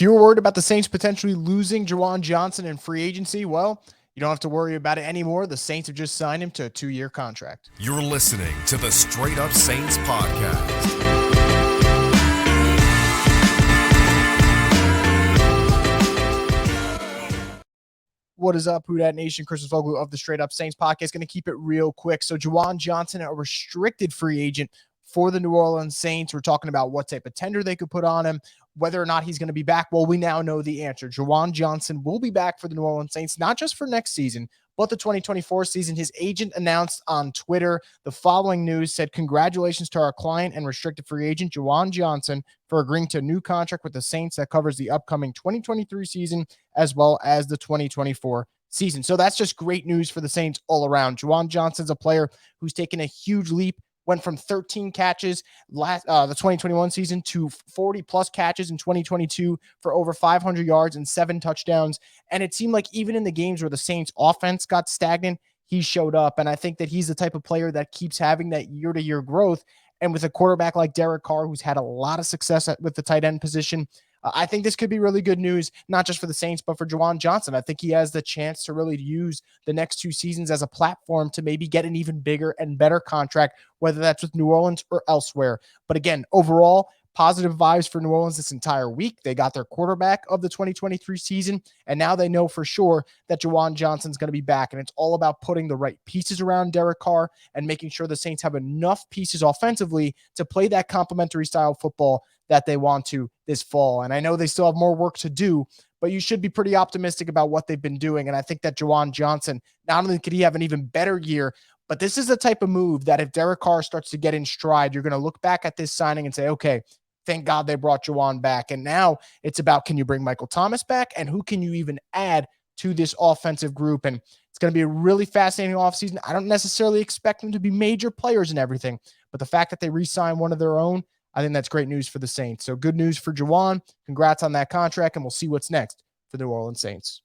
If you were worried about the Saints potentially losing Juwan Johnson in free agency, well, you don't have to worry about it anymore. The Saints have just signed him to a 2-year contract. You're listening to the Straight Up Saints podcast. What is up, Who Dat Nation? Chris Vogel of the Straight Up Saints podcast. Going to keep it real quick. So Juwan Johnson, a restricted free agent for the New Orleans Saints. We're talking about what type of tender they could put on him, whether or not he's going to be back. Well, we now know the answer. Juwan Johnson will be back for the New Orleans Saints, not just for next season, but the 2024 season. His agent announced on Twitter the following news, said, "Congratulations to our client and restricted free agent, Juwan Johnson, for agreeing to a new contract with the Saints that covers the upcoming 2023 season as well as the 2024 season." So that's just great news for the Saints all around. Juwan Johnson's a player who's taken a huge leap, went from 13 catches the 2021 season to 40-plus catches in 2022 for over 500 yards and 7 touchdowns. And it seemed like even in the games where the Saints offense got stagnant, he showed up. And I think that he's the type of player that keeps having that year-to-year growth. And with a quarterback like Derek Carr, who's had a lot of success with the tight end position, I think this could be really good news, not just for the Saints, but for Juwan Johnson. I think he has the chance to really use the next 2 seasons as a platform to maybe get an even bigger and better contract, whether that's with New Orleans or elsewhere. But again, overall, positive vibes for New Orleans this entire week. They got their quarterback of the 2023 season, and now they know for sure that Juwan Johnson's going to be back. And it's all about putting the right pieces around Derek Carr and making sure the Saints have enough pieces offensively to play that complementary style football that they want to this fall. And I know they still have more work to do, but you should be pretty optimistic about what they've been doing. And I think that Juwan Johnson, not only could he have an even better year, but this is the type of move that if Derek Carr starts to get in stride, you're going to look back at this signing and say, okay, thank God they brought Juwan back. And now it's about, can you bring Michael Thomas back? And who can you even add to this offensive group? And it's going to be a really fascinating offseason. I don't necessarily expect them to be major players and everything, but the fact that they re-sign one of their own, I think that's great news for the Saints. So good news for Juwan. Congrats on that contract, and we'll see what's next for the New Orleans Saints.